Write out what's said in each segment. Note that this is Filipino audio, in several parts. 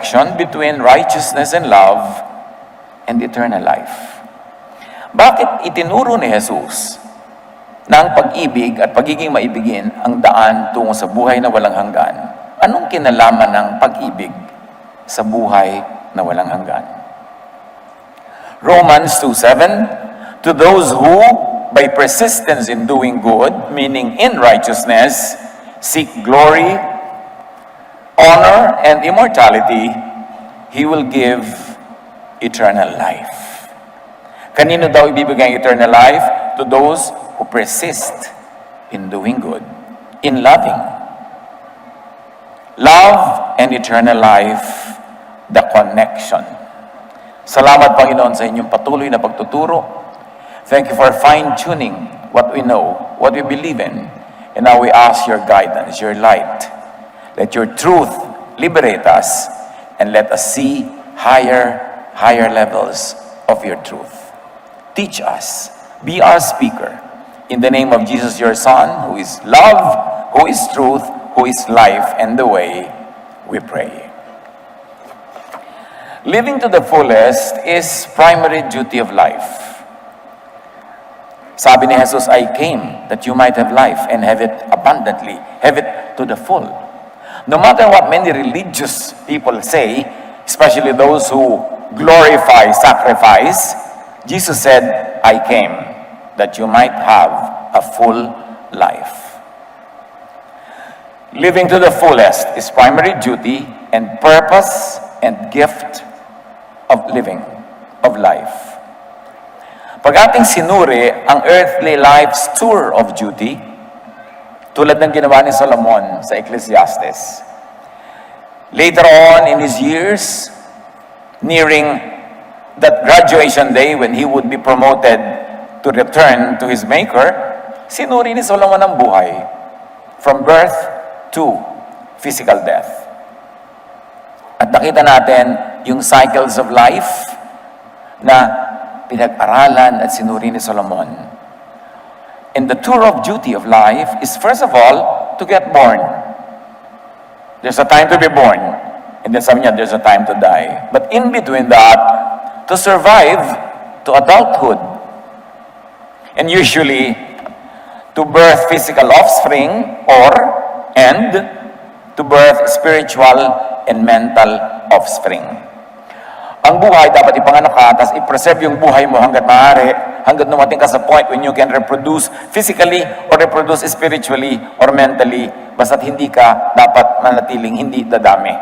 connection between righteousness and love and eternal life. Bakit itinuro ni Jesus na ang pag-ibig at pagiging maibigin ang daan tungo sa buhay na walang hanggan? Anong kinalaman ng pag-ibig sa buhay na walang hanggan? Romans 2:7, to those who, by persistence in doing good, meaning in righteousness, seek glory, honor, and immortality, He will give eternal life. Kanino daw ibibigay ang eternal life? To those who persist in doing good, in loving. Love and eternal life, the connection. Salamat, Panginoon, sa inyong patuloy na pagtuturo. Thank you for fine-tuning what we know, what we believe in. And now we ask your guidance, your light. Let your truth liberate us and let us see higher levels of your truth. Teach us. Be our speaker. In the name of Jesus, your Son, who is love, who is truth, who is life and the way, we pray. Living to the fullest is primary duty of life. Sabi ni Jesus, I came that you might have life and have it abundantly, have it to the full. No matter what many religious people say, especially those who glorify sacrifice, Jesus said, I came that you might have a full life. Living to the fullest is primary duty and purpose and gift of living, of life. Pag ating sinuri ang earthly life's tour of duty, tulad ng ginawa ni Solomon sa Ecclesiastes, later on in his years, nearing that graduation day when he would be promoted to return to his Maker, sinuri ni Solomon ang buhay from birth to physical death. At nakita natin yung cycles of life na pinag-aralan at sinuri ni Solomon. And the tour of duty of life is first of all to get born. There's a time to be born, and then sabi niya, there's a time to die. But in between that, to survive to adulthood. And usually, to birth physical offspring and to birth spiritual and mental offspring. Ang buhay dapat ipanganak ka, tapos i-preserve yung buhay mo hanggat maaari, hanggat dumating ka sa point when you can reproduce physically or reproduce spiritually or mentally, basta't hindi ka dapat manatiling hindi dadami.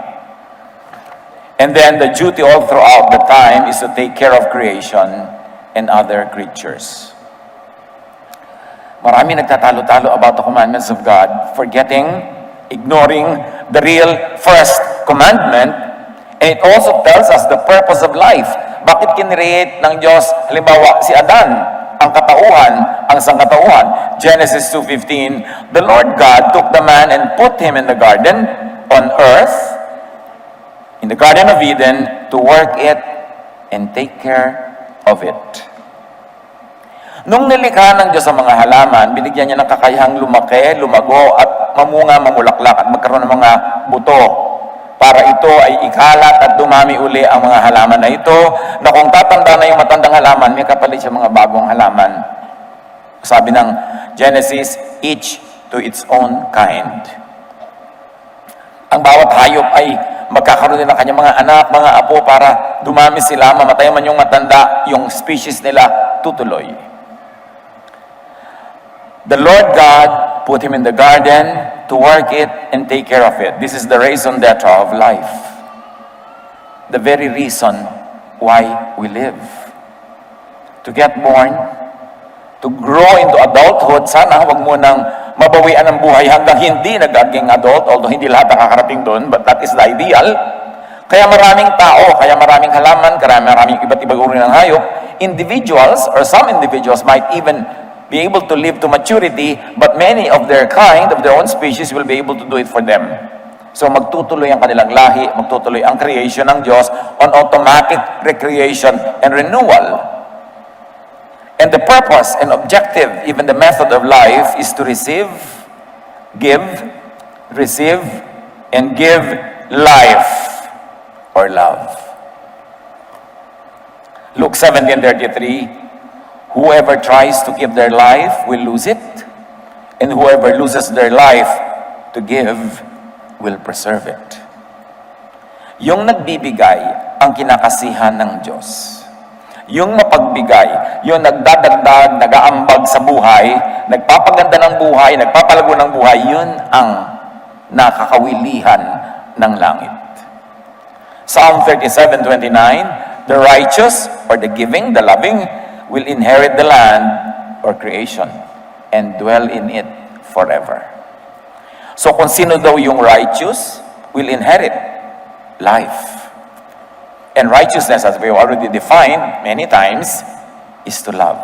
And then the duty all throughout the time is to take care of creation and other creatures. Marami nagtatalo-talo about the commandments of God, ignoring the real first commandment, and it also tells us the purpose of life. Bakit kinreate ng Diyos, halimbawa, si Adan, ang katauhan, ang sangkatauhan? Genesis 2:15, the Lord God took the man and put him in the garden on earth, in the Garden of Eden, to work it and take care of it. Nung nilikha ng Diyos ang mga halaman, binigyan niya ng kakayahang lumaki, lumago, at mamunga, mamulaklak, at magkaroon ng mga buto. Para ito ay ikalat at dumami uli ang mga halaman na ito, na kung tatanda na yung matandang halaman, may kapalit siya mga bagong halaman. Sabi ng Genesis, each to its own kind. Ang bawat hayop ay magkakaroon din ng kanyang mga anak, mga apo, para dumami sila, mamatay man yung matanda, yung species nila tutuloy. The Lord God put him in the garden to work it and take care of it. This is the raison d'etre of life. The very reason why we live. To get born, to grow into adulthood. Sana wag mo nang mabawian ang buhay hanggang hindi nagaging adult, although hindi lahat nakakarating doon, but that is the ideal. Kaya maraming tao, kaya maraming halaman, kaya maraming iba't ibang uri ng hayop. Individuals, or some individuals might even be able to live to maturity, but many of their kind, of their own species, will be able to do it for them. So magtutuloy ang kanilang lahi, magtutuloy ang creation ng Diyos on automatic recreation and renewal. And the purpose and objective, even the method of life, is to receive, and give life, or or love. Luke 17:33, whoever tries to keep their life will lose it, and whoever loses their life to give will preserve it. Yung nagbibigay ang kinakasihan ng Diyos. Yung mapagbigay, yung nagdadagdag, nag-aambag sa buhay, nagpapaganda ng buhay, nagpapalago ng buhay, yun ang nakakawilihan ng langit. Psalm 37:29, the righteous, or the giving, the loving, will inherit the land or creation and dwell in it forever. So kung sino daw yung righteous, will inherit life. And righteousness, as we already defined many times, is to love,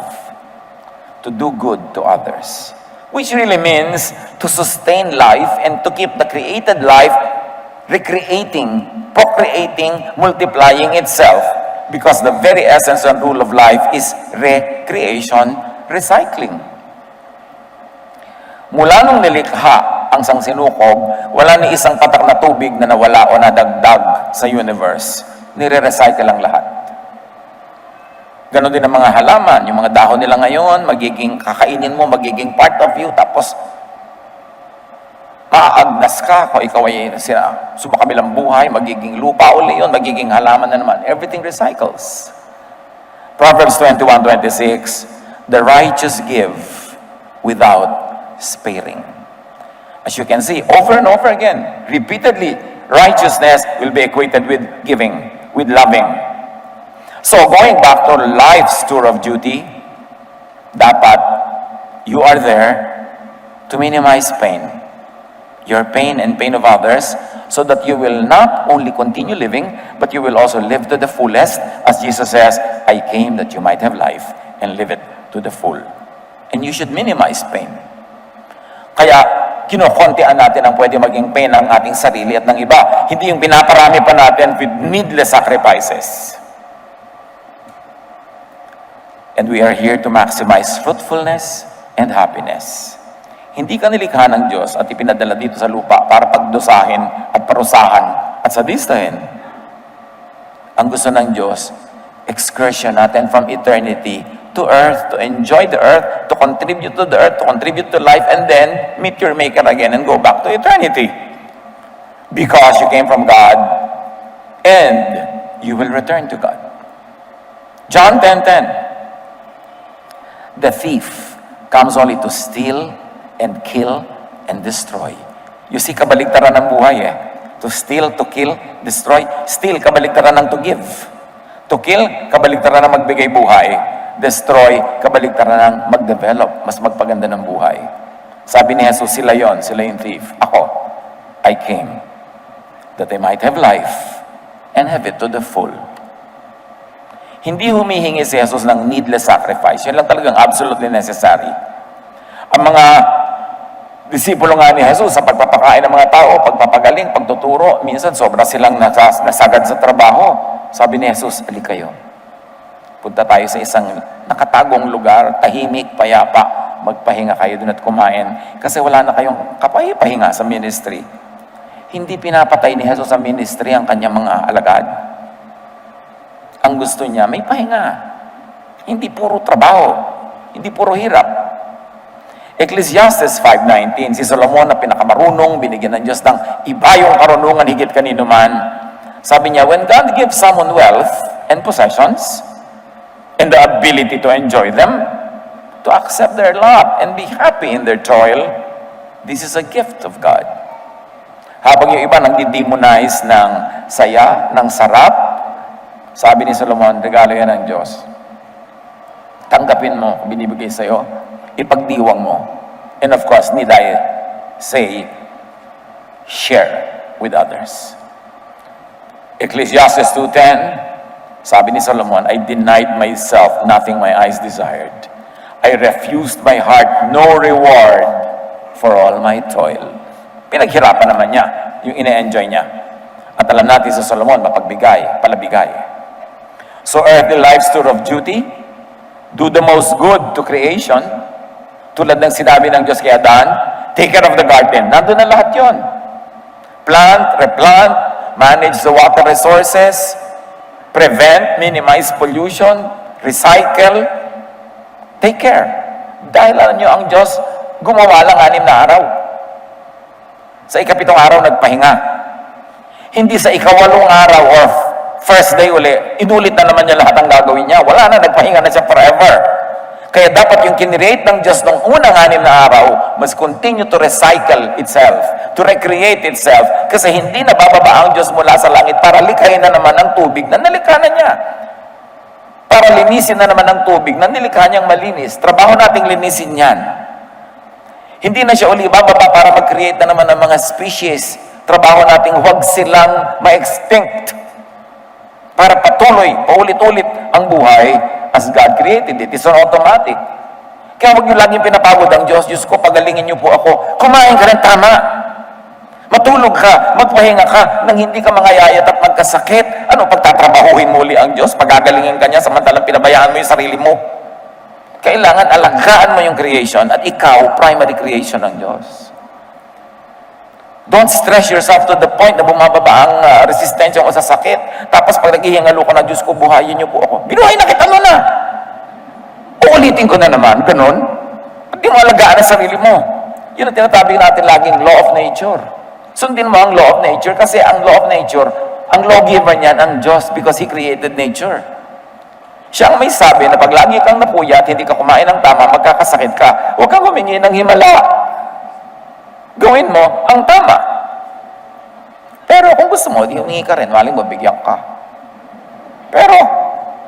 to do good to others, which really means to sustain life and to keep the created life recreating, procreating, multiplying itself, because the very essence and rule of life is recreation, recycling. Mula nung nilikha ang sangsinukob, wala ni isang patak na tubig na nawala o nadagdag sa universe. Nire-recycle ang lahat. Ganon din ang mga halaman, yung mga dahon nila ngayon, magiging kakainin mo, magiging part of you, tapos maaagnas ka kung ikaw ay subakabilang buhay, magiging lupa uli yun, magiging halaman na naman. Everything recycles. Proverbs 21:26, the righteous give without sparing. As you can see, over and over again, repeatedly, righteousness will be equated with giving, with loving. So going back to life's tour of duty, dapat you are there to minimize pain. Your pain and pain of others, so that you will not only continue living, but you will also live to the fullest, as Jesus says, I came that you might have life and live it to the full. And you should minimize pain. Kaya, kinokontian natin ang pwede maging pain ng ating sarili at ng iba. Hindi yung pinaparami pa natin with needless sacrifices. And we are here to maximize fruitfulness and happiness. Hindi ka nilikha ng Diyos at ipinadala dito sa lupa para pagdusahin at parusahan at sadistahin. Ang gusto ng Diyos, excursion natin from eternity to earth, to enjoy the earth, to contribute to the earth, to contribute to life, and then meet your Maker again and go back to eternity. Because you came from God, and you will return to God. John 10:10, the thief comes only to steal and kill and destroy. You see, kabaligtaran ng buhay To steal, to kill, destroy. Steal, kabaligtaran ng to give. To kill, kabaligtaran ng magbigay buhay. Destroy, kabaligtaran ng mag-develop, mas magpaganda ng buhay. Sabi ni Jesus, sila yon, sila yung thief. Ako, I came that they might have life and have it to the full. Hindi humihingi si Jesus ng needless sacrifice. Yan lang talagang absolutely necessary. Ang mga disipulo nga ni Jesus sa pagpapakain ng mga tao, pagpapagaling, pagtuturo, minsan sobra silang nasagad sa trabaho. Sabi ni Jesus, ali kayo. Punta tayo sa isang nakatagong lugar, tahimik, payapa, magpahinga kayo doon at kumain. Kasi wala na kayong kapahinga sa ministry. Hindi pinapatay ni Jesus sa ministry ang kanyang mga alagad. Ang gusto niya, may pahinga. Hindi puro trabaho. Hindi puro hirap. Ecclesiastes 5:19, si Solomon na pinakamarunong, binigyan ng Diyos ng iba yung karunungan higit kanino man. Sabi niya, when God gives someone wealth and possessions, and the ability to enjoy them, to accept their lot and be happy in their toil, this is a gift of God. Habang yung iba nagdi-demonize ng saya, ng sarap, sabi ni Solomon, regalo yan ng Diyos. Tanggapin mo, binibigay sa'yo, ipagdiwang mo. And of course, need I say, share with others. Ecclesiastes 2:10, sabi ni Solomon, I denied myself nothing my eyes desired. I refused my heart no reward for all my toil. Pinaghirapan naman niya yung ine-enjoy niya. At alam natin sa Solomon, mapagbigay, palabigay. So earthly life's tour of duty, do the most good to creation. Tulad ng sinabi ng Diyos kay Adan, take care of the garden. Nandun na lahat yon. Plant, replant, manage the water resources, prevent, minimize pollution, recycle, take care. Dahil alam nyo, ang Diyos gumawa lang 6 na araw. Sa ika-7 araw nagpahinga. Hindi sa ika-8 araw or first day uli, inulit na naman niya lahat ang gagawin niya. Wala na, nagpahinga na siya forever. Kaya dapat yung kinreate ng Diyos ng unang 6 na araw must continue to recycle itself, to recreate itself. Kasi hindi nabababa ang Diyos mula sa langit para likhain na naman ang tubig na nalikha na niya. Para linisin na naman ang tubig na nilikha niyang malinis. Trabaho nating linisin yan. Hindi na siya uli bababa para mag-create na naman ng mga species. Trabaho nating huwag silang ma-extinct. Para patuloy, paulit-ulit ang buhay as God created it. It's on automatic. Kaya huwag niyo laging pinapagod ang Diyos. Diyos ko, pagalingin niyo po ako. Kumain ka rin tama. Matulog ka, magpahinga ka, nang hindi ka mangayayat at magkasakit. Ano, pagtatrabahuhin muli ang Diyos, pagagalingin ka niya, samantalang pinabayaan mo yung sarili mo. Kailangan alagaan mo yung creation at ikaw, primary creation ng Diyos. Don't stress yourself to the point na bumababa ang resistensya mo sa sakit. Tapos pag naghihingalo ka na, Diyos ko, buhayin niyo po ako. Binuhay na kita mo na. Uulitin ko na naman, ganun. At di mo alagaan ang sarili mo. Yun ang tinatabi natin laging law of nature. Sundin mo ang law of nature kasi ang law of nature, ang lawgiver niyan, ang Diyos because He created nature. Siya ang may sabi na pag lagi kang napuyat, hindi ka kumain ng tama, magkakasakit ka. Huwag kang humingi ng himala. Gawin mo ang tama. Pero kung gusto mo, di humingi ka rin, maling mabigyan ka. Pero,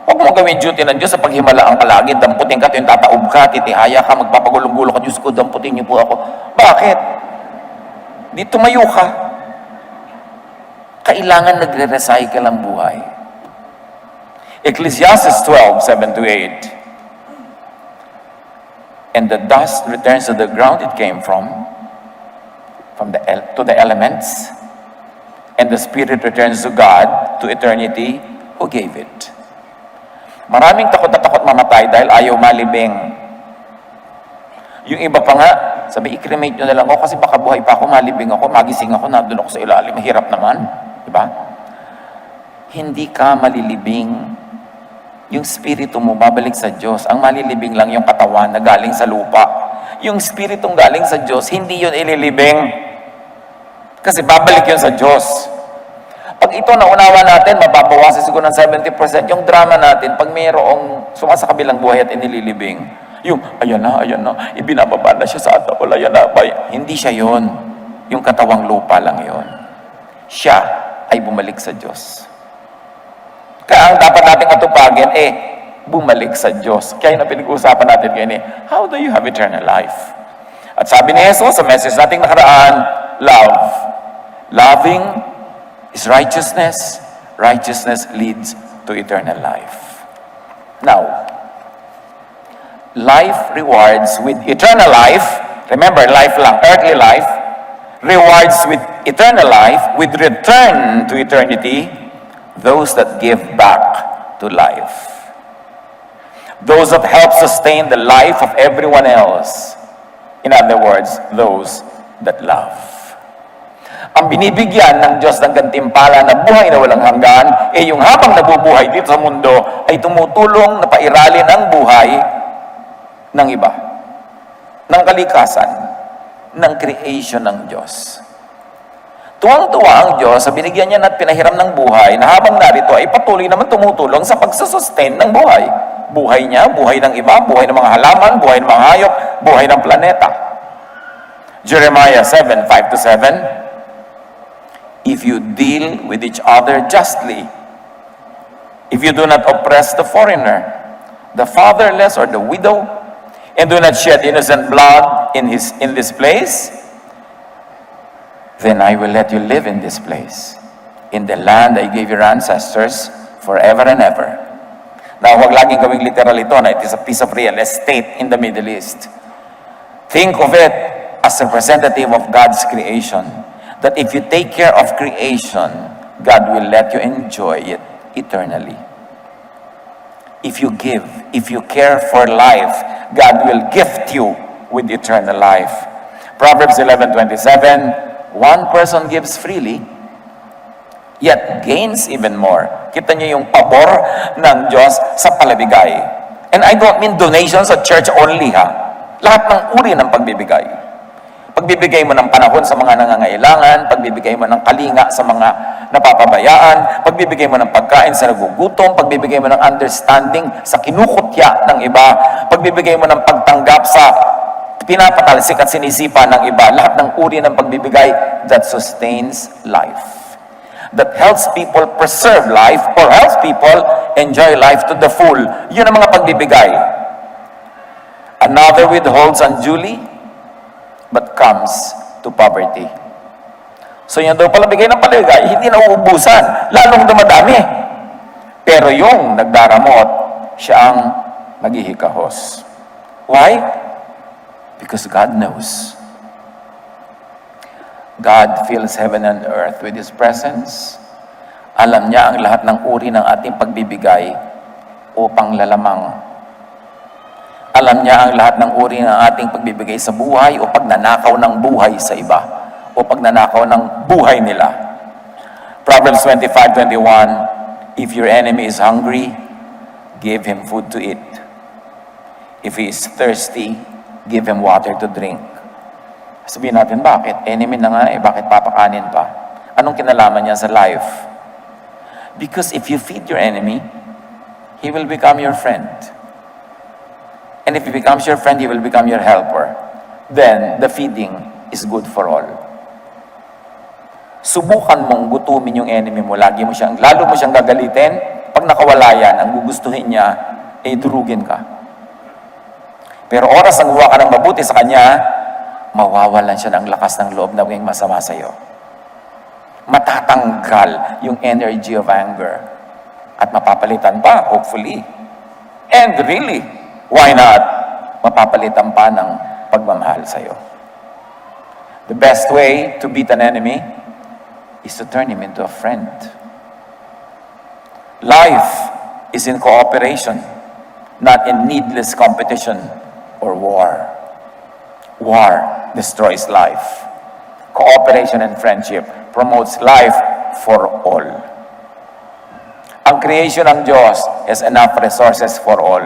huwag mo gawin duty ng Diyos sa paghimalaan ka lagi, damputin ka, tataob ka, titihaya ka, magpapagulong-gulo ka, Diyos ko, damputin niyo po ako. Bakit? Di tumayo ka. Kailangan nagre-recycle ang buhay. Ecclesiastes 12:7-8. And the dust returns to the ground it came from to the elements, and the spirit returns to God, to eternity, who gave it. Maraming takot na takot mamatay dahil ayaw malibing. Yung iba pa nga, sabi, i-cremate nyo na lang ako kasi baka buhay pa ako, malibing ako, magising ako, nandun ako sa ilalim, mahirap naman. Diba? Hindi ka malilibing. Yung spirito mo babalik sa Diyos. Ang malilibing lang yung katawan na galing sa lupa. Yung spiritong galing sa Diyos, hindi yun ililibing. Kasi babalik yun sa Diyos. Pag ito naunawa natin, mababawasan siguro ng 70%. Yung drama natin, pag mayroong sumasakabilang buhay at inililibing, yung, ayan na, ibinababa na siya sa atapol, ayan na, hindi siya yon. Yung katawang lupa lang yon. Siya ay bumalik sa Diyos. Kaya ang dapat nating atupagin, bumalik sa Diyos. Kaya na pinag-uusapan natin ngayon, how do you have eternal life? At sabi ni Jesus sa message nating nakaraan, love. Loving is righteousness. Righteousness leads to eternal life. Now, life rewards with eternal life. Remember, life lang, earthly life. Rewards with eternal life, with return to eternity, those that give back to life. Those that help sustain the life of everyone else. In other words, those that love. Ang binibigyan ng Diyos ng gantimpala na buhay na walang hanggan, yung habang nabubuhay dito sa mundo, ay tumutulong na pairalin ang buhay ng iba. Ng kalikasan, ng creation ng Diyos. Tuwang-tuwa ang Diyos sa binigyan niya at pinahiram ng buhay na habang narito ay patuloy naman tumutulong sa pagsusustain ng buhay. Buhay niya, buhay ng iba, buhay ng mga halaman, buhay ng mga hayop, buhay ng planeta. Jeremiah 7:5-7. If you deal with each other justly, if you do not oppress the foreigner, the fatherless or the widow, and do not shed innocent blood in this place, then I will let you live in this place, in the land I gave your ancestors forever and ever. Now, huwag laging gawing literal ito na it is a piece of real estate in the Middle East. Think of it as a representative of God's creation. That if you take care of creation, God will let you enjoy it eternally. If you give, if you care for life, God will gift you with eternal life. Proverbs 11:27, one person gives freely, yet gains even more. Kita niyo yung pabor ng Diyos sa palibigay. And I don't mean donations sa church only, ha? Lahat ng uri ng pagbibigay. Pagbibigay mo ng panahon sa mga nangangailangan, pagbibigay mo ng kalinga sa mga napapabayaan, pagbibigay mo ng pagkain sa nagugutom, pagbibigay mo ng understanding sa kinukutya ng iba, pagbibigay mo ng pagtanggap sa pinapatalsik at sinisipa ng iba, lahat ng uri ng pagbibigay that sustains life, that helps people preserve life or helps people enjoy life to the full. Yun ang mga pagbibigay. Another withholds unduly, but comes to poverty. So yan daw pala bigay ng paligay, hindi nauubusan, lalong dumadami. Pero yung nagdaramot, siya ang maghihikahos. Why? Because God knows. God fills heaven and earth with His presence. Alam niya ang lahat ng uri ng ating pagbibigay upang lalamang. Alam niya ang lahat ng uri ng ating pagbibigay sa buhay o pagnanakaw ng buhay sa iba o pagnanakaw ng buhay nila. Proverbs 25:21, if your enemy is hungry, give him food to eat. If he is thirsty, give him water to drink. Sabihin natin, bakit? Enemy na nga bakit papakanin pa? Anong kinalaman niya sa life? Because if you feed your enemy, he will become your friend. And if he becomes your friend, he will become your helper. Then, the feeding is good for all. Subukan mong gutumin yung enemy mo. Lalo mo siyang gagalitin. Pag nakawala yan, ang gugustuhin niya, durugin ka. Pero oras ang gawa ka ng mabuti sa kanya, mawawalan siya ng lakas ng loob na maging masama sa iyo. Matatanggal yung energy of anger. At mapapalitan pa, hopefully. And really, why not? Mapapalitan pa ng pagmamahal sa iyo. The best way to beat an enemy is to turn him into a friend. Life is in cooperation, not in needless competition or war. War destroys life. Cooperation and friendship promotes life for all. Ang creation ng Diyos has enough resources for all.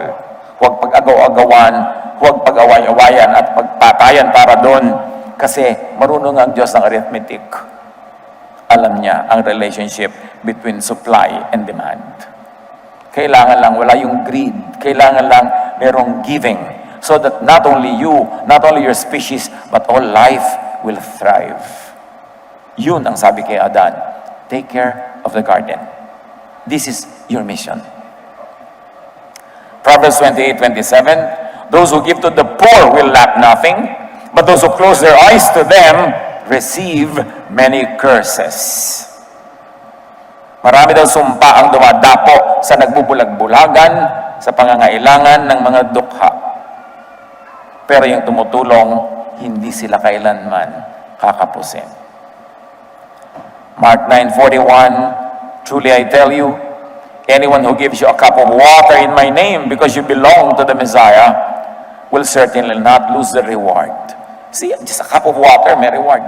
Huwag pag-agaw-agawan, huwag pag-away-awayan at pagpatayan para doon kasi marunong ang Diyos ng arithmetic. Alam niya ang relationship between supply and demand. Kailangan lang wala yung greed. Kailangan lang merong giving so that not only you, not only your species, but all life will thrive. Yun ang sabi kay Adan. Take care of the garden. This is your mission. Proverbs 28:27, those who give to the poor will lack nothing, but those who close their eyes to them receive many curses. Marami daw sumpa ang dumadapo sa nagbubulag-bulagan, sa pangangailangan ng mga dukha. Pero yung tumutulong, hindi sila kailanman kakapusin. Mark 9:41, truly I tell you, anyone who gives you a cup of water in my name because you belong to the Messiah will certainly not lose the reward. See, just a cup of water may reward.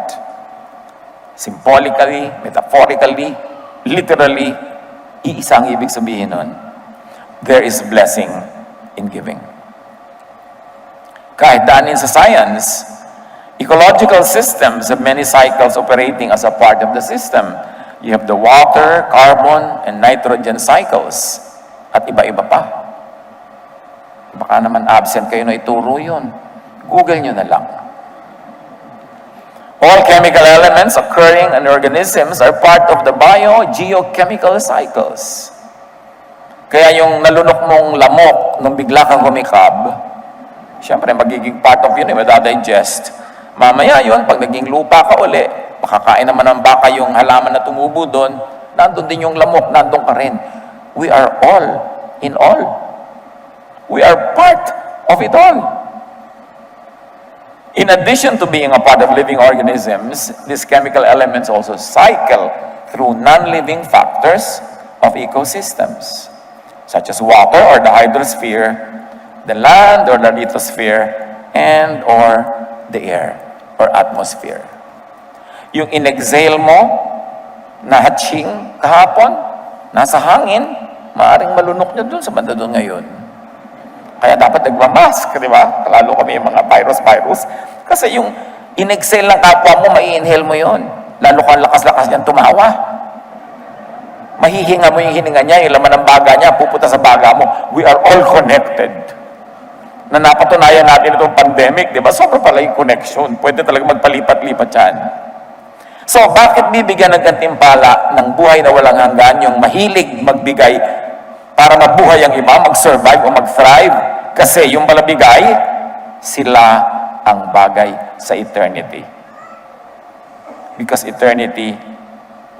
Symbolically, metaphorically, literally, iisang ibig sabihin nun. There is blessing in giving. Kahit daanin sa science, ecological systems have many cycles operating as a part of the system. You have the water, carbon, and nitrogen cycles. At iba-iba pa. Baka naman absent kayo na ituro yun. Google nyo na lang. All chemical elements occurring in organisms are part of the bio-geochemical cycles. Kaya yung nalunok mong lamok nung bigla kang humikab, siyempre magiging part of yun, madadigest. Mamaya yun, pag naging lupa ka uli, makakain naman ng baka yung halaman na tumubo doon, nandun din yung lamok, nandun ka rin. We are all in all. We are part of it all. In addition to being a part of living organisms, these chemical elements also cycle through non-living factors of ecosystems, such as water or the hydrosphere, the land or the lithosphere, and or the air or atmosphere. Yung in-exhale mo, na hatching kahapon, nasa hangin, maaaring malunok niya dun sa banda dun ngayon. Kaya dapat nagmamask, di ba? Lalo kami yung mga virus. Kasi yung in-exhale ng kapwa mo, mai-inhale mo yon. Lalo kang lakas-lakas niyan tumawa. Mahihinga mo yung hininga niya, yung laman ng baga niya, pupunta sa baga mo. We are all connected. Na napatunayan natin itong pandemic, di ba? Sobra pala yung connection. Pwede talaga magpalipat-lipat yan. So, bakit bibigyan ng gantimpala ng buhay na walang hanggan, yung mahilig magbigay para mabuhay ang iba, mag-survive o mag-thrive? Kasi yung malabigay, sila ang bagay sa eternity. Because eternity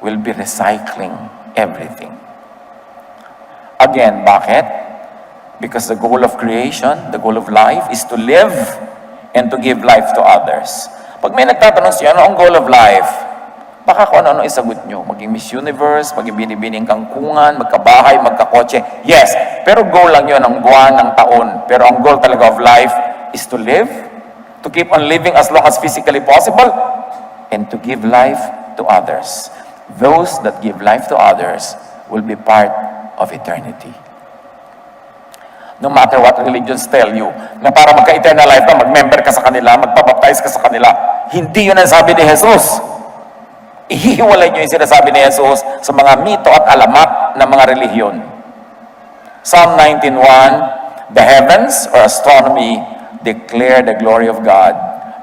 will be recycling everything. Again, bakit? Because the goal of creation, the goal of life is to live and to give life to others. Pag may nagtatanong siya, ano ang goal of life? Baka kung ano-ano isagot nyo. Maging Miss Universe, maging binibining kangkungan, magkabahay, magkakotse. Yes, pero goal lang yun ng buwan, ng taon. Pero ang goal talaga of life is to live, to keep on living as long as physically possible, and to give life to others. Those that give life to others will be part of eternity. No matter what religions tell you, na para magka-eternal life na, mag-member ka sa kanila, magpabaptize ka sa kanila, hindi yun ang sabi ni Jesus. Ihihiwalay nyo yung sinasabi ni Jesus sa mga mito at alamat ng mga relihiyon. Psalm 19:1, the heavens or astronomy declare the glory of God.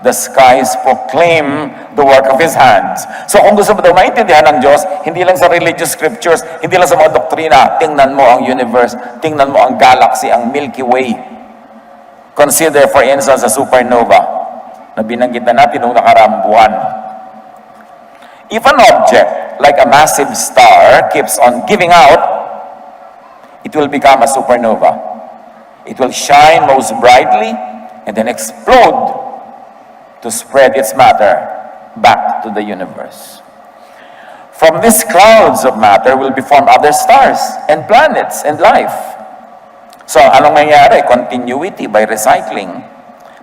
The skies proclaim the work of His hands. So kung gusto mo daw maintindihan ng Diyos, hindi lang sa religious scriptures, hindi lang sa mga doktrina, tingnan mo ang universe, tingnan mo ang galaxy, ang Milky Way. Consider for instance a supernova na binanggit na natin noong nakaraang buwan. If an object, like a massive star, keeps on giving out, it will become a supernova. It will shine most brightly and then explode to spread its matter back to the universe. From these clouds of matter will be formed other stars and planets and life. So, anong nangyayari? Continuity by recycling.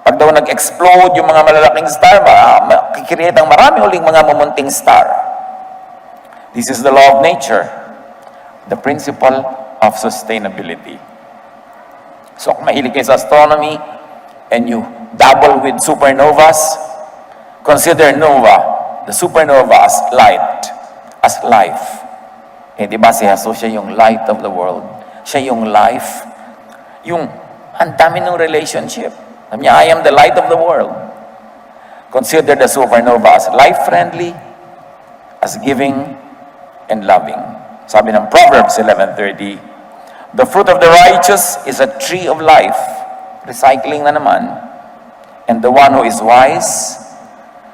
Pag daw nag-explode yung mga malalaking star, makikreate ang marami uling mga mumunting star. This is the law of nature, the principle of sustainability. So kung mahilig kayo sa astronomy and you dabble with supernovas, consider nova, the supernova as light, as life. Eh di ba si Jesus, siya yung light of the world. Siya yung life. Yung ang dami ng relationship. Sabi niya, I am the light of the world. Consider the supernova as life-friendly, as giving, and loving. Sabi ng Proverbs 11:30, the fruit of the righteous is a tree of life. Recycling na naman. And the one who is wise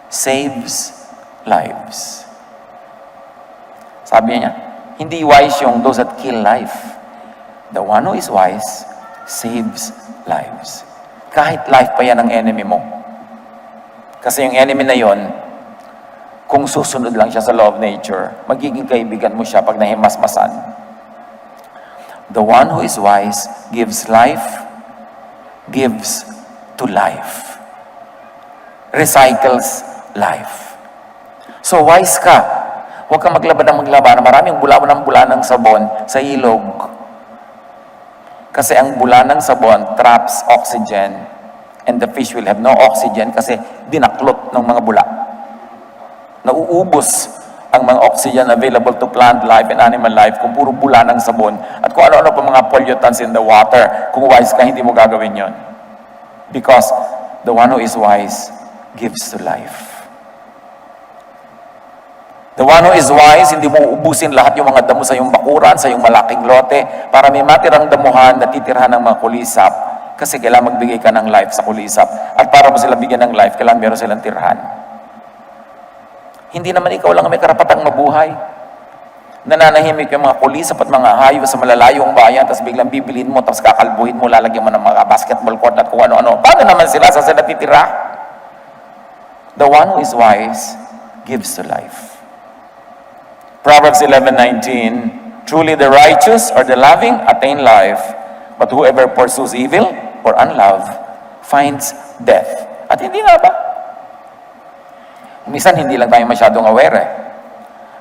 saves lives. Sabi niya, hindi wise yung those that kill life. The one who is wise saves lives. Kahit life pa yan ang enemy mo. Kasi yung enemy na yon, kung susunod lang siya sa law of nature, magiging kaibigan mo siya pag nahimasmasan. The one who is wise gives life, gives to life. Recycles life. So wise ka. Huwag kang maglaba ng maraming bula ng sabon sa ilog. Kasi ang bula ng sabon traps oxygen and the fish will have no oxygen kasi dinaklot ng mga bula. Nauubos ang mga oxygen available to plant life and animal life kung puro bula ng sabon at kung ano-ano pa mga pollutants in the water. Kung wise ka, hindi mo gagawin yon. Because the one who is wise gives to life. The one who is wise, hindi mo ubusin lahat yung mga damo sa iyong bakuran, sa iyong malaking lote, para may matirang damuhan na titirhan ng mga kulisap. Kasi kailangan magbigay ka ng life sa kulisap. At para mo sila bigyan ng life, kailangan meron silang tirhan. Hindi naman ikaw lang may karapatang mabuhay. Nananahimik yung mga kulisap at mga hayop sa malalayong bayan, tapos biglang bibilin mo, tapos kakalbuhin mo, lalagyan mo ng mga basketball court at kung ano-ano. Paano naman sila sa sila titira? The one who is wise gives to life. Proverbs 11:19, truly the righteous or the loving attain life, but whoever pursues evil or unlove finds death. At hindi nga ba? Minsan hindi lang tayo masyadong aware eh.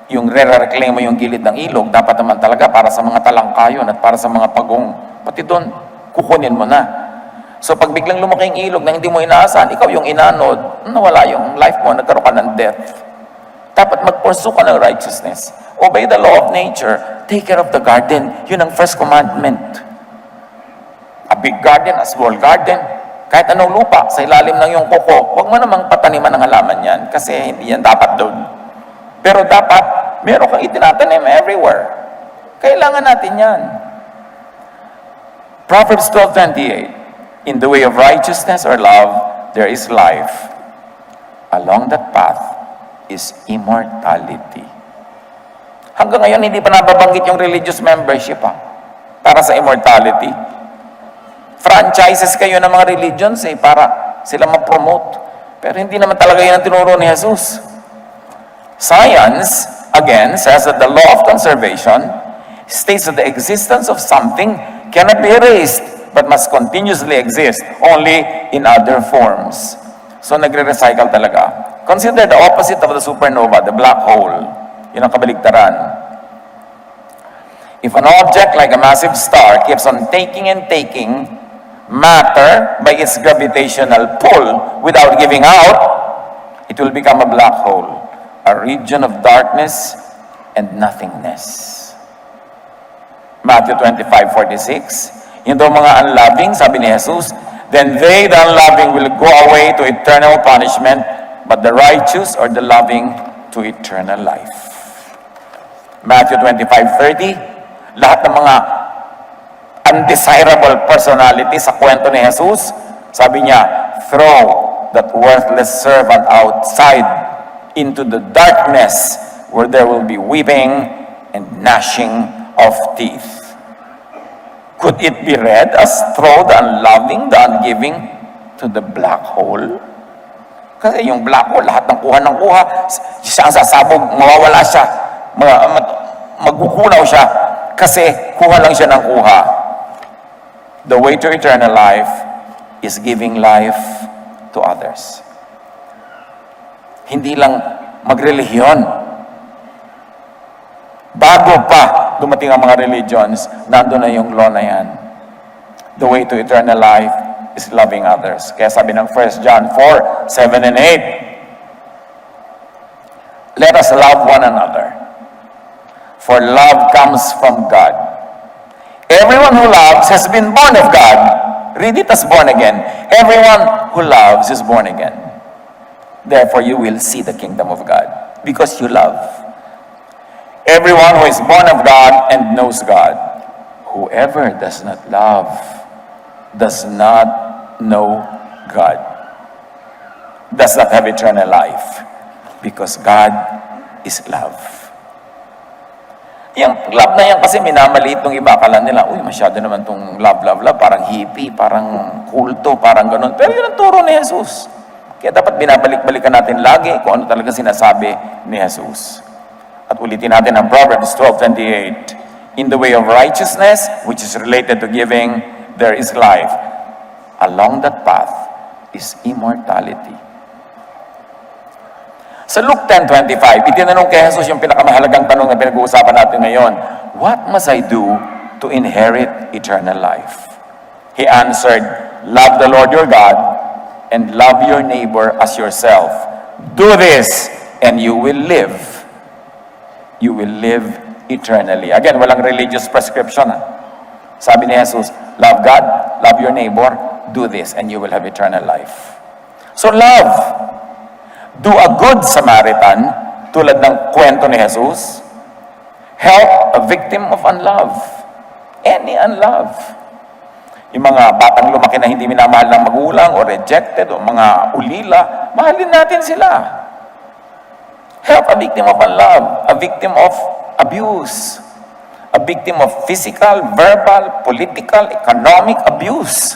yung re-reclaim mo yung gilid ng ilog, dapat naman talaga para sa mga talangkayon at para sa mga pagong, pati doon, kukunin mo na. So pag biglang lumaki yung ilog na hindi mo inaasahan, ikaw yung inanod, nawala yung life mo, nagkaroon ka ng death. Dapat mag-pursue ka ng righteousness. Obey the law of nature. Take care of the garden. Yun ang first commandment. A big garden, a small garden, kahit anong lupa sa ilalim ng iyong kuko, huwag mo namang pataniman ng halaman yan kasi hindi yan dapat doon. Pero dapat, meron kang itinatanim everywhere. Kailangan natin yan. Proverbs 12:28, in the way of righteousness or love, there is life. Along that path is immortality. Hanggang ngayon, hindi pa nababanggit yung religious membership para sa immortality. Franchises kayo ng mga religions para sila ma-promote. Pero hindi naman talaga yun ang tinuro ni Jesus. Science, again, says that the law of conservation states that the existence of something cannot be erased but must continuously exist, only in other forms. So, nagre-recycle talaga. Consider the opposite of the supernova, the black hole. Yun ang kabaligtaran. If an object like a massive star keeps on taking and taking matter by its gravitational pull without giving out, it will become a black hole, a region of darkness and nothingness. Matthew 25:46, yung daw mga unloving, sabi ni Jesus, then they, the unloving, will go away to eternal punishment, but the righteous or the loving to eternal life. Matthew 25:30, lahat ng mga undesirable personality sa kwento ni Jesus, sabi niya, throw that worthless servant outside into the darkness where there will be weeping and gnashing of teeth. Could it be read as throw the unloving, the ungiving to the black hole? Kasi yung black hole, lahat ng kuha, siya ang sasabog, mawawala siya, magkukunaw siya, kasi kuha lang siya ng kuha. The way to eternal life is giving life to others. Hindi lang magrelihiyon. Bago pa dumating ang mga religions, nandun na yung law na yan. The way to eternal life is loving others. Kaya sabi ng 1 John 4:7 and 8, let us love one another, for love comes from God. Everyone who loves has been born of God. Read it as born again. Everyone who loves is born again. Therefore, you will see the kingdom of God because you love. Everyone who is born of God and knows God. Whoever does not love does not know God. Does not have eternal life because God is love. Yung love na yan kasi minamaliit ng iba, akala nila, uy, masyado naman tong love, parang hippie, parang kulto, parang ganun. Pero yun ang turo ni Jesus. Kaya dapat binabalik-balikan natin lagi kung ano talaga sinasabi ni Jesus. At ulitin natin ang Proverbs 12:28. In the way of righteousness, which is related to giving, there is life. Along that path is immortality. Sa Luke 10:25, itinanong kay Jesus yung pinakamahalagang tanong na pinag-uusapan natin ngayon, what must I do to inherit eternal life? He answered, love the Lord your God and love your neighbor as yourself. Do this and you will live. You will live eternally. Again, walang religious prescription. Sabi ni Jesus, love God, love your neighbor, do this and you will have eternal life. So love. Do a good Samaritan, tulad ng kwento ni Jesus. Help a victim of unlove. Any unlove. Yung mga batang lumaki na hindi minamahal ng magulang o rejected o mga ulila, mahalin natin sila. Help a victim of unlove, a victim of abuse, a victim of physical, verbal, political, economic abuse.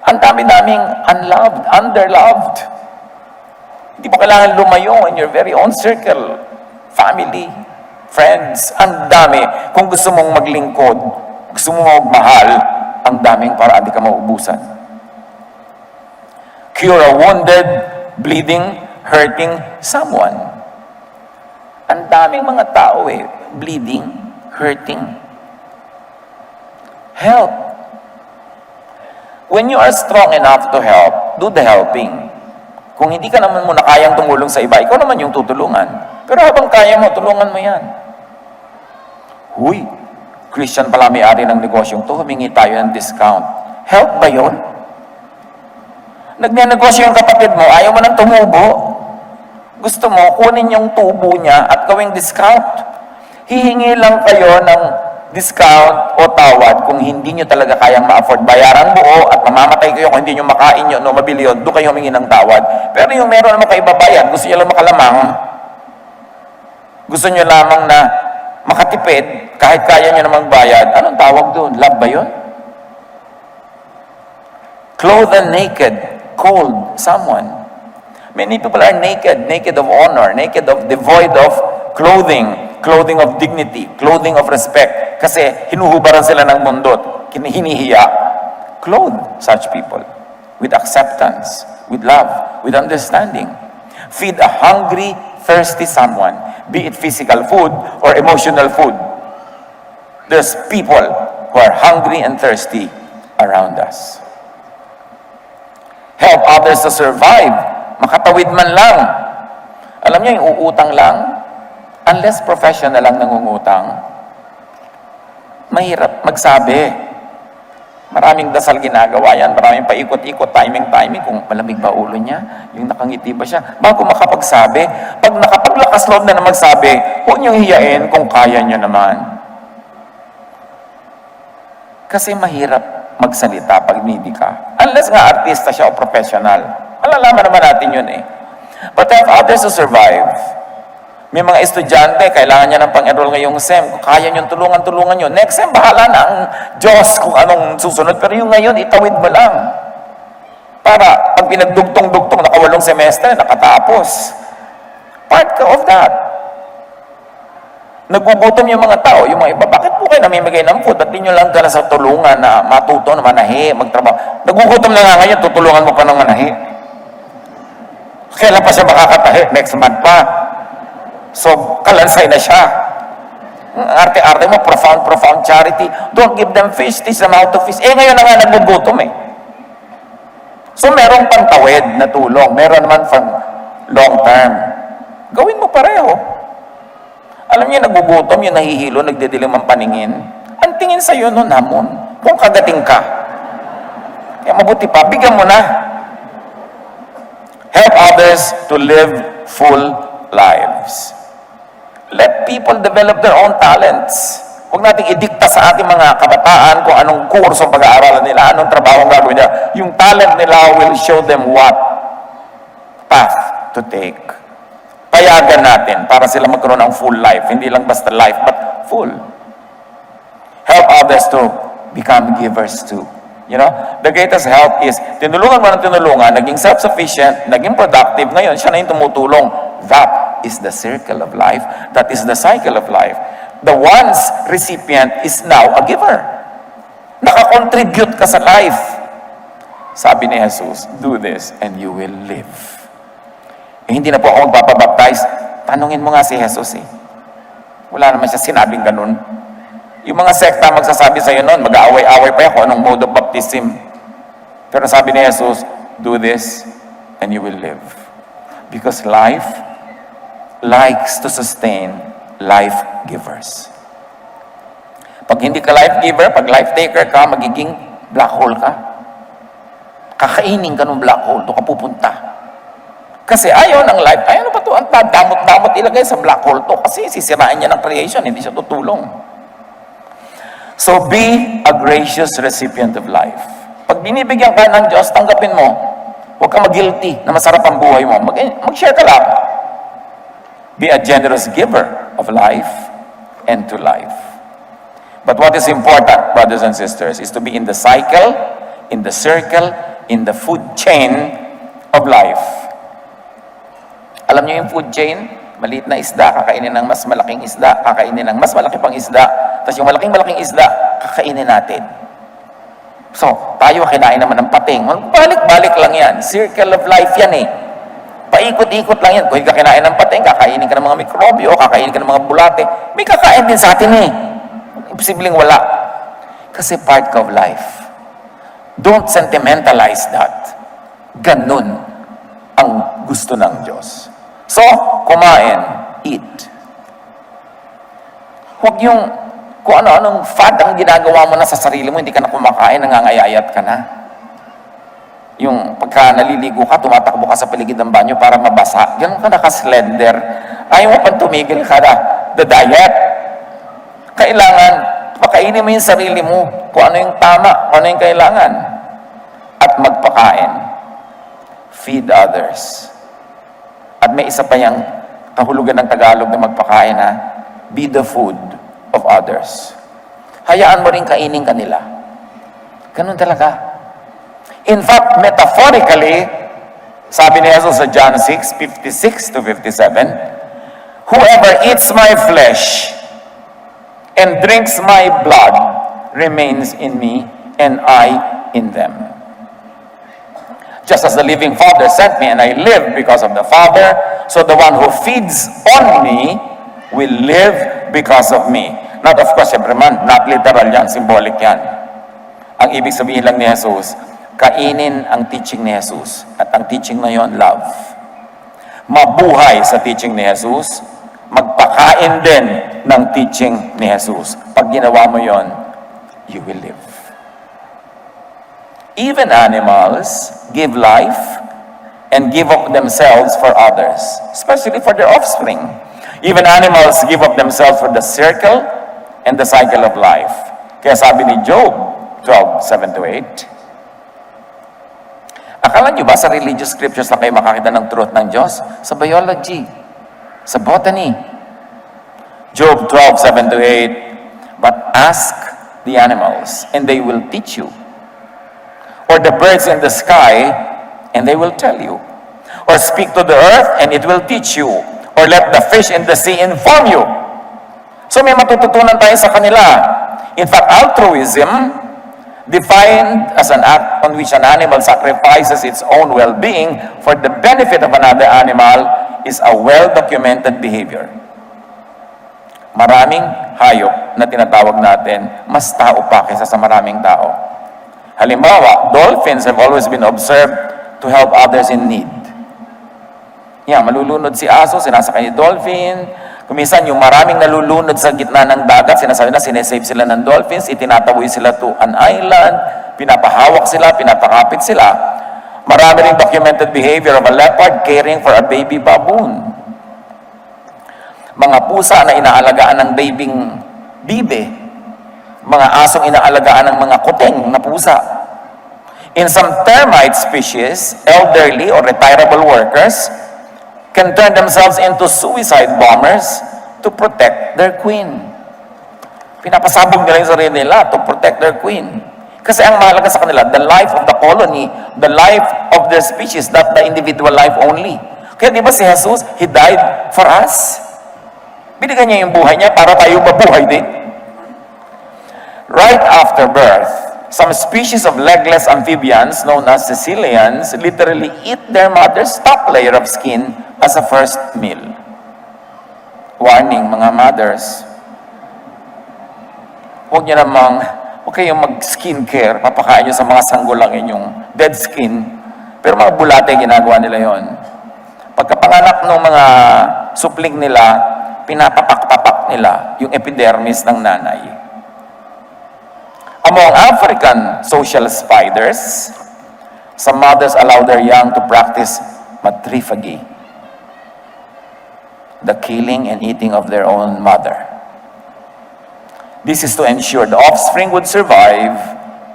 Ang dami-daming unloved, underloved. Hindi mo kailangan lumayo in your very own circle, family, friends, ang dami. Kung gusto mong maglingkod, gusto mong magmahal, ang daming para hindi ka maubusan. Cure a wounded, bleeding, hurting someone. Ang Ang daming mga tao bleeding, hurting. Help. When you are strong enough to help, do the helping. Kung hindi ka naman muna kayang tumulong sa iba, ikaw naman yung tutulungan. Pero habang kaya mo, tulungan mo yan. Huy, Christian pala may-ari ng negosyong to, humingi tayo ng discount. Help ba yun? Nagnenegosyo yung kapatid mo, ayaw mo nang tumubo. Gusto mo, kunin yung tubo niya at gawing discount. Hihingi lang kayo ng discount o tawad kung hindi nyo talaga kayang ma-afford. Bayaran buo at mamamatay kayo kung hindi nyo makain yun o mabili yun, doon kayo humingi ng tawad. Pero yung meron naman kayo babayad, gusto nyo lang makalamang, gusto nyo lamang na makatipid, kahit kaya nyo namang bayad, anong tawag doon? Love ba yun? Clothe the naked, cold someone. Many people are naked, naked of honor, naked of devoid of clothing, clothing of dignity, clothing of respect. Kasi hinuhubaran sila ng mundot, hinihiya. Clothe such people with acceptance, with love, with understanding. Feed a hungry, thirsty someone, be it physical food or emotional food. There's people who are hungry and thirsty around us. Help others to survive. Makatawid man lang. Alam niyo, yung uutang lang, unless professional lang nangungutang, mahirap magsabi. Maraming dasal ginagawa yan, maraming paikot-ikot, timing, kung malamig ba ulo niya, yung nakangiti ba siya, bago makapagsabi. Pag nakapaglakas loob na magsabi, huwag niyong hiyain kung kaya niyo naman. Kasi mahirap magsalita pag needy ka. Unless nga artista siya o professional. Malalaman naman natin yun But help others to survive. May mga estudyante, kailangan niya ng pang-enroll ngayong SEM. Kung kaya niyong tulungan nyo. Next SEM, bahala na ang Diyos kung anong susunod. Pero yung ngayon, itawid mo lang. Para pag pinagdugtong-dugtong, nakawalong semestre, nakatapos. Part ka of that. Nagugutom yung mga tao, yung mga iba, bakit po kayo namimigay ng food? Ba't di nyo lang dala sa tulungan na matuto, na manahi, magtrabaho? Nagugutom na nga ngayon, tutulungan mo pa ng manahi. Kailan pa siya makakatahi? Next month pa. So, kalansay na siya. Arte-arte mo, profound charity. Don't give them fish, teach them how to fish. Ngayon na nga nagugutom So, merong pantawid na tulong. Meron naman from long term. Gawin mo pareho. Alam niyo, nagugutom, yung nahihilo, nagdidilim ang paningin. Ang tingin sa'yo nun, hamon. Kung kagating ka. Kaya mabuti pa, bigyan mo na. Help others to live full lives. Let people develop their own talents. Huwag nating idikta sa ating mga kabataan kung anong kurso pag-aaralan nila, anong trabaho ang gagawin nila. Yung talent nila will show them what path to take. Payagan natin para sila magkaroon ng full life. Hindi lang basta life, but full. Help others to become givers too. You know, the greatest help is, tinulungan mo ng tinulungan, naging self-sufficient, naging productive, ngayon siya na yung tumutulong. That is the circle of life. That is the cycle of life. The once recipient is now a giver. Nakakontribute ka sa life. Sabi ni Jesus, do this and you will live. Hindi na po ako magpapabaptize. Tanungin mo nga si Jesus Wala naman siya sinabing ganun. Yung mga sekta magsasabi sa'yo noon, mag-aaway-aaway pa ako anong mode of baptism. Pero sabi ni Jesus, do this and you will live. Because life likes to sustain life givers. Pag hindi ka life giver, pag life taker ka, magiging black hole ka. Kakainin ka ng black hole, doon ka pupunta. Kasi ayaw ng life, ayaw na ba ito? Ang damot-damot ilagay sa black hole to kasi sisirain niya ng creation, hindi siya tutulong. So be a gracious recipient of life. Pag binibigyan ka ng Diyos, tanggapin mo. Huwag kang mag-guilty na masarap ang buhay mo. Mag-share ka lang. Be a generous giver of life and to life. But what is important, brothers and sisters, is to be in the cycle, in the circle, in the food chain of life. Alam niyo yung food chain? Maliit na isda, kakainin ng mas malaking isda, kakainin ng mas malaki pang isda, tapos yung malaking isda, kakainin natin. So, tayo kinain naman ng pating. Balik-balik lang yan. Circle of life yan Paikot-ikot lang yan. Kung hindi ka kinain ng pating, kakainin ka ng mga mikrobyo, kakainin ka ng mga bulate. May kakain din sa atin eh. Imposibleng wala. Kasi part ka of life. Don't sentimentalize that. Ganun ang gusto ng Diyos. So, kumain, eat. Huwag yung kung ano-anong fad ang ginagawa mo na sa sarili mo, hindi ka na kumakain, nangangayayat ka na. Yung pagka naliligo ka, tumatakbo ka sa paligid ng banyo para mabasa. Ganun ka nakaslender. Ayaw mo pang tumigil ka na. The diet. Kailangan, pakainin mo yung sarili mo kung ano yung tama, kung ano yung kailangan. At magpakain. Feed others. At may isa pa yung kahulugan ng Tagalog na magpakain, ha? Be the food of others. Hayaan mo rin kainin kanila. Ganun talaga. In fact, metaphorically, sabi ni Jesus sa John 6:56 to 57, whoever eats my flesh and drinks my blood remains in me and I in them. Just as the living Father sent me and I live because of the Father, so the one who feeds on me will live because of me. Not of course, siyempre man, not literal yan, symbolic yan. Ang ibig sabihin lang ni Jesus, kainin ang teaching ni Jesus. At ang teaching na yon, love. Mabuhay sa teaching ni Jesus, magpakain din ng teaching ni Jesus. Pag ginawa mo yon, you will live. Even animals give life and give up themselves for others, especially for their offspring. Even animals give up themselves for the circle and the cycle of life. Kaya sabi ni Job 12:7-8, akala nyo ba sa religious scriptures na kayo makakita ng truth ng Diyos? Sa biology, sa botany. Job 12:7-8, but ask the animals, and they will teach you. Or the birds in the sky, and they will tell you. Or speak to the earth, and it will teach you. Or let the fish in the sea inform you. So may matututunan tayo sa kanila. In fact, altruism, defined as an act on which an animal sacrifices its own well-being for the benefit of another animal, is a well-documented behavior. Maraming hayop na tinatawag natin, mas tao pa kaysa sa maraming tao. Halimbawa, dolphins have always been observed to help others in need. Yan, malulunod si aso, sinasakay ni dolphin. Kuminsan, yung maraming nalulunod sa gitna ng dagat, sinasabi na, sinesave sila ng dolphins, itinataboy sila to an island, pinapahawak sila, pinapakapit sila. Marami ring documented behavior of a leopard caring for a baby baboon. Mga pusa na inaalagaan ng babing bibe. Mga asong inaalagaan ng mga kuting na pusa. In some termite species, elderly or retirable workers can turn themselves into suicide bombers to protect their queen. Pinapasabog nila yung sarili nila to protect their queen. Kasi ang mahalaga sa kanila, the life of the colony, the life of their species, not the individual life only. Kaya di ba si Jesus, He died for us? Binigyan niya yung buhay niya para tayo mabuhay din. Right after birth, some species of legless amphibians known as caecilians literally eat their mother's top layer of skin as a first meal. Warning, mga mothers, huwag kayong mag-skincare, papakain nyo sa mga sanggol ang inyong dead skin. Pero mga bulate, ginagawa nila yon. Pagkapanganak ng mga supling nila, pinapapak-papak nila yung epidermis ng nanay. Among African social spiders, some mothers allow their young to practice matrophagy, the killing and eating of their own mother. This is to ensure the offspring would survive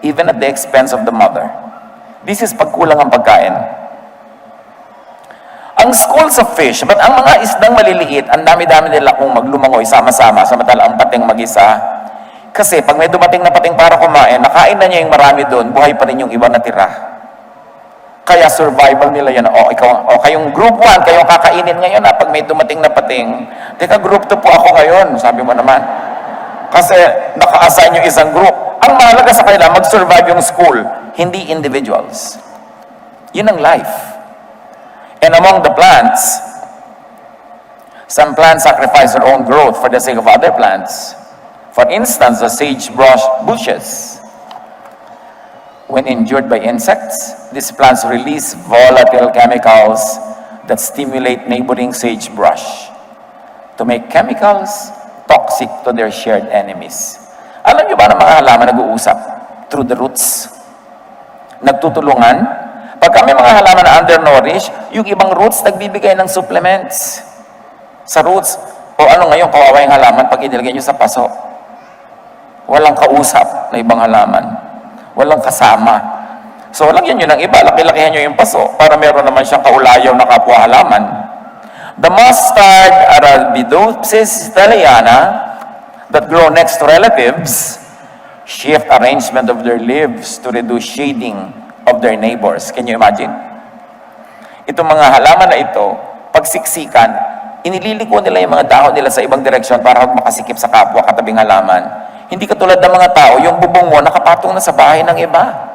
even at the expense of the mother. This is pagkulang ang pagkain. Ang schools of fish, but ang mga isdang maliliit, ang dami-dami nila kung maglumangoy sama-sama, samantala ang pating mag-isa. Kasi pag may dumating na pating para kumain, nakain na niya yung marami doon, buhay pa rin yung iba natira. Kaya survival nila yan. Kayong group 1, kayong kakainin ngayon pag may dumating na pating. Teka, group 2 po ako ngayon, sabi mo naman. Kasi naka-assign yung isang group. Ang mahalaga sa kanila, mag-survive yung school, hindi individuals. Yun ang life. And among the plants, some plants sacrifice their own growth for the sake of other plants. For instance, the sagebrush bushes. When injured by insects, these plants release volatile chemicals that stimulate neighboring sagebrush to make chemicals toxic to their shared enemies. Alam niyo ba na mga halaman nag-uusap through the roots? Nagtutulungan. Pag kami mga halaman na undernourished, yung ibang roots nagbibigay ng supplements sa roots. O ano ngayon, kawawa yung halaman pag inilagay nyo sa paso. Walang kausap na ibang halaman. Walang kasama. So, lagyan nyo ng iba, laki-lakihan nyo yung paso para meron naman siyang kaulayaw na kapwa halaman. The mustard Arabidopsis thaliana that grow next to relatives shift arrangement of their leaves to reduce shading of their neighbors. Can you imagine? Itong mga halaman na ito, pagsiksikan, inililiko nila yung mga dahon nila sa ibang direksyon para makasikip sa kapwa katabing halaman. Hindi katulad ng mga tao, yung bubong mo nakapatong na sa bahay ng iba.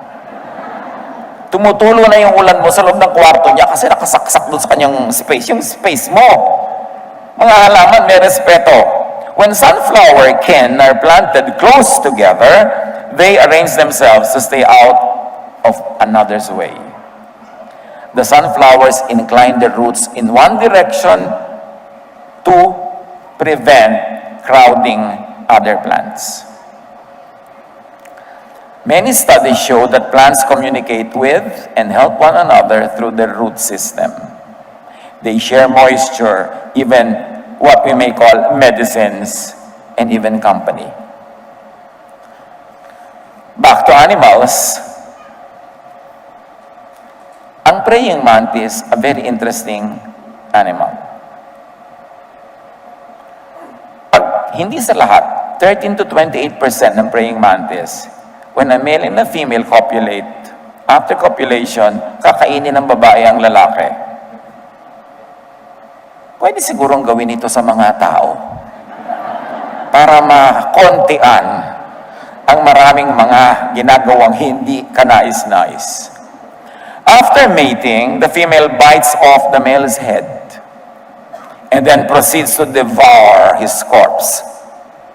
Tumutulo na yung ulan mo sa loob ng kwarto niya kasi nakasaksak doon sa kanyang space. Yung space mo. Mga halaman, may respeto. When sunflower kin are planted close together, they arrange themselves to stay out of another's way. The sunflowers incline their roots in one direction to prevent crowding other plants. Many studies show that plants communicate with and help one another through their root system. They share moisture, even what we may call medicines, and even company. Back to animals. Ang praying mantis, a very interesting animal. Hindi sa lahat, 13 to 28% ng praying mantis, when a male and a female copulate, after copulation, kakainin ng babae ang lalaki. Pwede sigurong gawin ito sa mga tao para makontian ang maraming mga ginagawang hindi kanais-nais. After mating, the female bites off the male's head and then proceeds to devour his corpse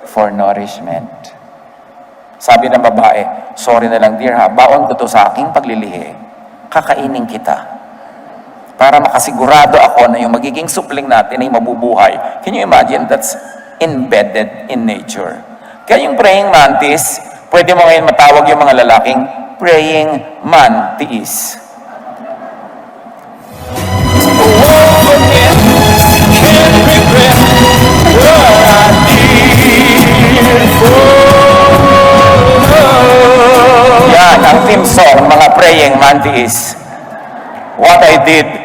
for nourishment. Sabi ng babae, sorry na lang dear ha, baon ko to sa aking paglilihi. Kakainin kita. Para makasigurado ako na yung magiging supling natin ay mabubuhay. Can you imagine? That's embedded in nature. Kaya yung praying mantis, pwede mo ngayon matawag yung mga lalaking praying mantis. Yan, ang theme song, mga praying mantis. What I did